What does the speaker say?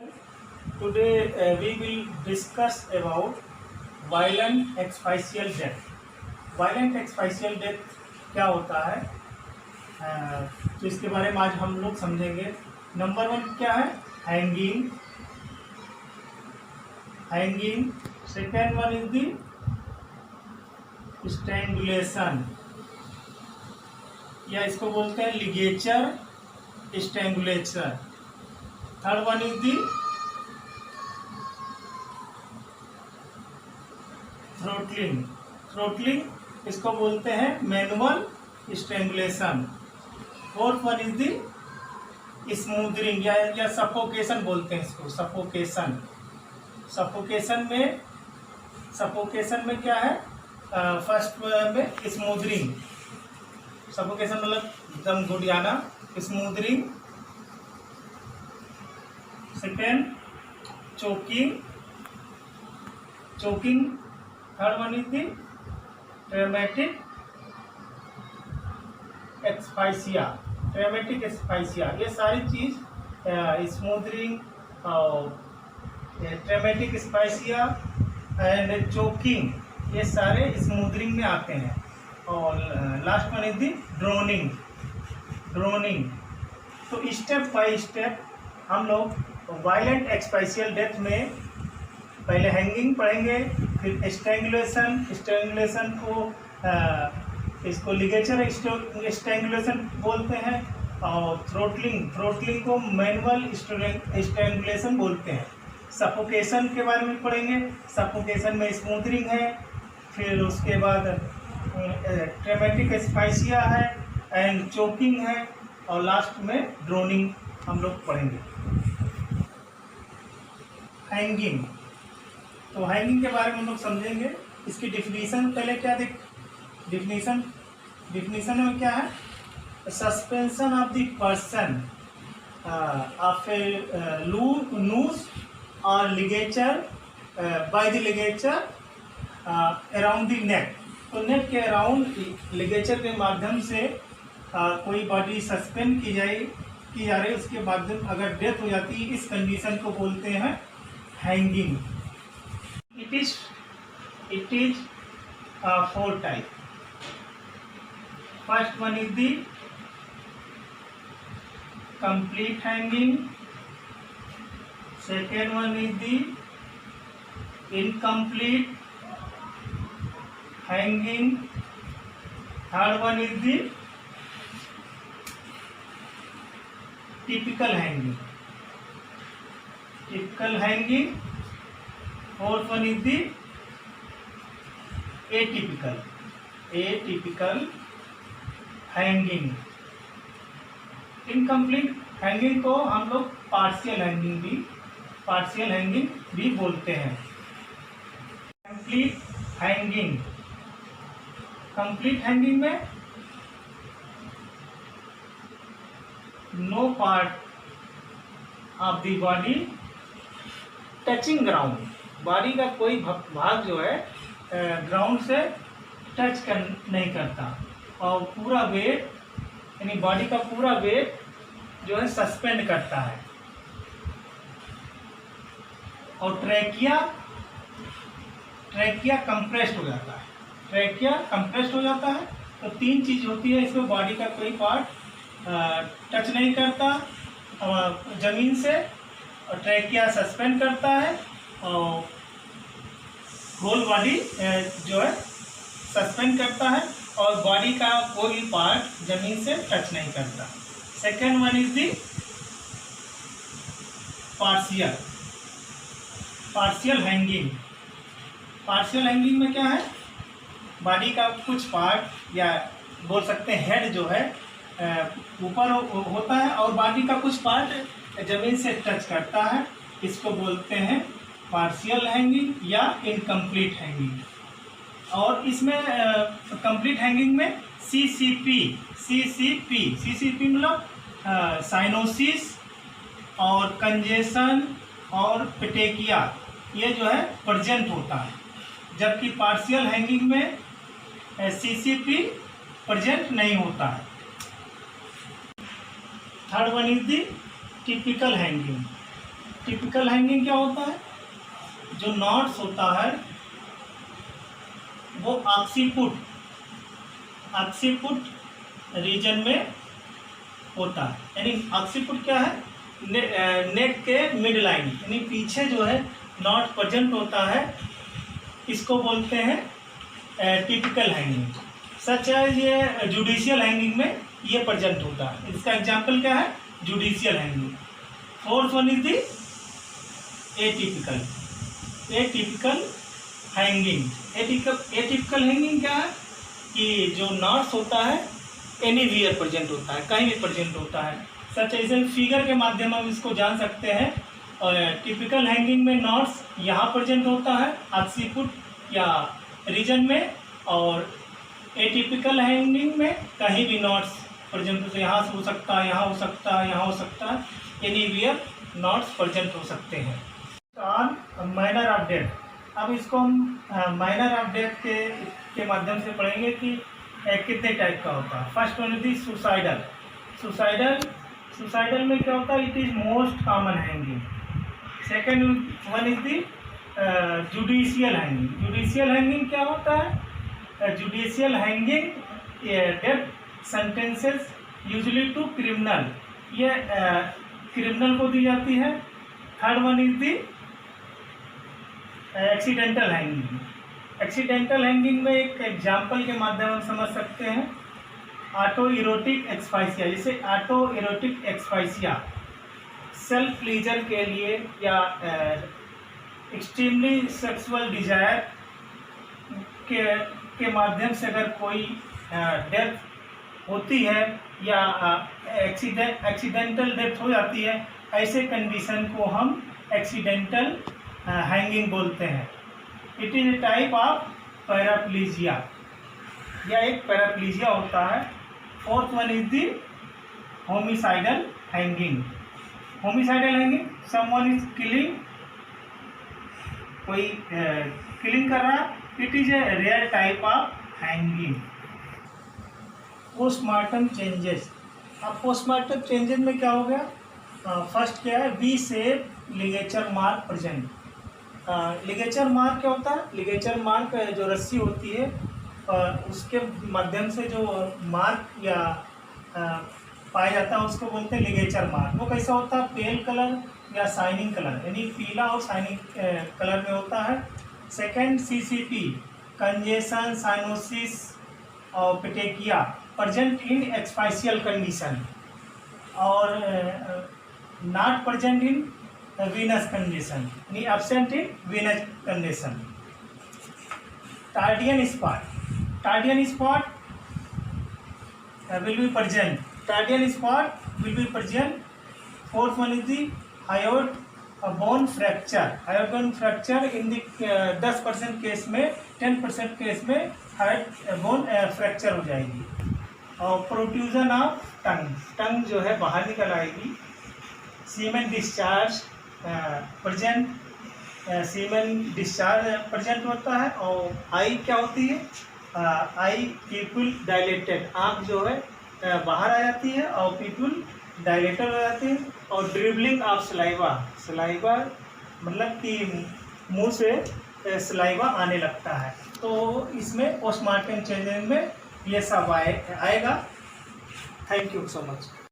Today we will discuss about violent exfacial death. Violent exfacial death क्या होता है, तो इसके बारे में आज हम लोग समझेंगे। नंबर 1 क्या है? Hanging. Second one is the strangulation, या इसको बोलते हैं ligature strangulation. Third one is the throttling, इसको बोलते हैं manual strangulation. Fourth one is the smothering या सफोकेशन बोलते हैं इसको, सफोकेशन में क्या है? फर्स्ट में स्मूदरिंग, सफोकेशन मतलब एकदम गुड़ियाना, smothering. Second choking. Third one is the traumatic asphyxia. ये सारी चीज स्मूदरिंग और ट्रैमेटिक एक्सफाइसिया एंड चोकिंग, ये सारे स्मूदरिंग में आते हैं। और last one is the droning. तो स्टेप बाय स्टेप हम लोग वायलेंट एक्सफाइसियल डेथ में पहले हैंगिंग पढ़ेंगे, फिर स्ट्रैंगुलेशन को इसको लिगेचर स्ट्रैंगुलेशन बोलते हैं, और थ्रोटलिंग को मैनुअल स्ट्रैंगुलेशन बोलते हैं। सफोकेशन के बारे में पढ़ेंगे, सफोकेशन में स्मूदरिंग है, फिर उसके बाद ट्रैमेटिक एक्सफाइसिया है एंड चोकिंग है, और लास्ट में ड्रोनिंग हम लोग पढ़ेंगे। हैंगिंग, तो हैंगिंग के बारे में हम लोग समझेंगे। इसकी डिफिनीशन पहले क्या डिफिनीशन में क्या है? Suspension of the person of a noose और ligature by the ligature around the neck. तो नेक के अराउंड लिगेचर के माध्यम से कोई बॉडी सस्पेंड की जा रही है, उसके माध्यम अगर डेथ हो जाती है, इस कंडीशन को बोलते हैं hanging. It is 4 type. First one is the complete hanging. Second one is the incomplete hanging. Third one is the typical hanging. Fourth one is the atypical hanging. Incomplete hanging को हम लोग partial hanging भी बोलते हैं। Complete hanging में no part of the body touching ground, body का कोई भाग जो है ग्राउंड से टच नहीं करता, और पूरा वेट यानी बॉडी का पूरा वेट जो है सस्पेंड करता है। और ट्रैकिया कंप्रेस्ड हो जाता है। तो 3 चीज होती है इसमें, बॉडी का कोई पार्ट टच नहीं करता जमीन से, और ट्रैकिया सस्पेंड करता है, और होल बॉडी जो है सस्पेंड करता है, और बॉडी का कोई पार्ट जमीन से टच नहीं करता। Second one is the partial hanging में क्या है? बॉडी का कुछ पार्ट या बोल सकते हैं हेड जो है ऊपर होता है, और बॉडी का कुछ पार्ट जमीन से टच करता है। इसको बोलते हैं पार्शियल हैंगिंग या इनकम्प्लीट हैंगिंग। और इसमें कंप्लीट हैंगिंग में सीसीपी मतलब साइनोसिस और कंजेशन और पेटेकिया, ये जो है प्रेजेंट होता है, जबकि पार्शियल हैंगिंग में सीसीपी प्रेजेंट नहीं होता है। Third one is the typical hanging. Typical hanging क्या होता है? जो नॉट्स होता है वो ऑक्सीपुट रीजन में होता है। यानी ऑक्सीपुट क्या है? नेक के मिड लाइन, यानी पीछे जो है नॉट प्रेजेंट होता है, इसको बोलते हैं टिपिकल हैंगिंग। सच है ये जुडिशियल हैंगिंग में ये प्रेजेंट होता है। इसका एग्जांपल क्या है? Judicial hanging. Fourth one is the atypical hanging. Atypical hanging क्या है कि जो नॉट्स होता है एनीवेयर प्रेजेंट होता है, कहीं भी प्रेजेंट होता है। सच ऐसे फिगर के माध्यम हम इसको जान सकते हैं। और टिपिकल हैंगिंग में नॉट्स यहाँ प्रेजेंट होता है ऑक्सीपुट या रीजन में, और एटिपिकल हैंगिंग में कहीं भी नॉट्स प्रेजेंट होते हैं। यहाँ से हो सकता है, यहाँ हो सकता है, यहाँ हो सकता है, एनीवेयर नॉट्स प्रेजेंट हो सकते हैं। Minor update. अब इसको हम माइनर अपडेट के माध्यम से पढ़ेंगे कि कितने टाइप का होता है। फर्स्ट वन इज सुसाइडल में क्या होता है? It is most common hanging. Second one is the judicial hanging क्या होता है? Judicial hanging death sentences usually to criminal, ये क्रिमिनल को दी जाती है। Third one is the accidental hanging में एक एग्जाम्पल के माध्यम हम समझ सकते हैं। ऑटो इरोटिक एक्सफाइसिया, जैसे ऑटो इरोटिक एक्सफाइसिया सेल्फ प्लीजर के लिए या एक्सट्रीमली सेक्सुअल डिजायर के माध्यम से अगर कोई डेथ होती है या एक्सीडेंटल डेथ हो जाती है, ऐसे कंडीशन को हम एक्सीडेंटल हैंगिंग बोलते हैं। It is a type of paraplegia, यह एक पैराप्लीजिया होता है। Fourth one is the homicidal hanging. Someone is killing, कोई किलिंग कर रहा है। It is a rare type of hanging. Postmortem changes. अब पोस्टमार्टम चेंजेस में क्या हो गया? फर्स्ट क्या है? V shape ligature mark present. Ligature mark क्या होता है? लिगेचर मार्क जो रस्सी होती है उसके माध्यम से जो मार्क या पाया जाता है उसको बोलते हैं लिगेचर मार्क। वो कैसा होता है? पेल कलर या शाइनिंग कलर, यानी पीला और शाइनिंग कलर में होता है। सेकेंड CCP कंजेशन, साइनोसिस और petechiae present in asphyxial condition, और not present in venous condition, यानी absent in venous condition. Tardieu spot will be present. Tardian spot will be present. Fourth one is the hyoid bone fracture. Hyoid bone fracture in the 10% case में, 10% case में hyoid bone fracture हो जाएगी। और protrusion of tongue जो है बाहर निकल आएगी। सीमेन डिस्चार्ज प्रेजेंट होता है। और आई क्या होती है? आई पीपुल डायलेटेड, आँख जो है बाहर आ जाती है और पीपुल डायलेटेड हो जाती है। और ड्रिबलिंग ऑफ सलाइवा मतलब कि मुंह से सलाइवा आने लगता है। तो इसमें पोस्टमार्टम चेंजेस में ये सब आएगा। Thank you so much.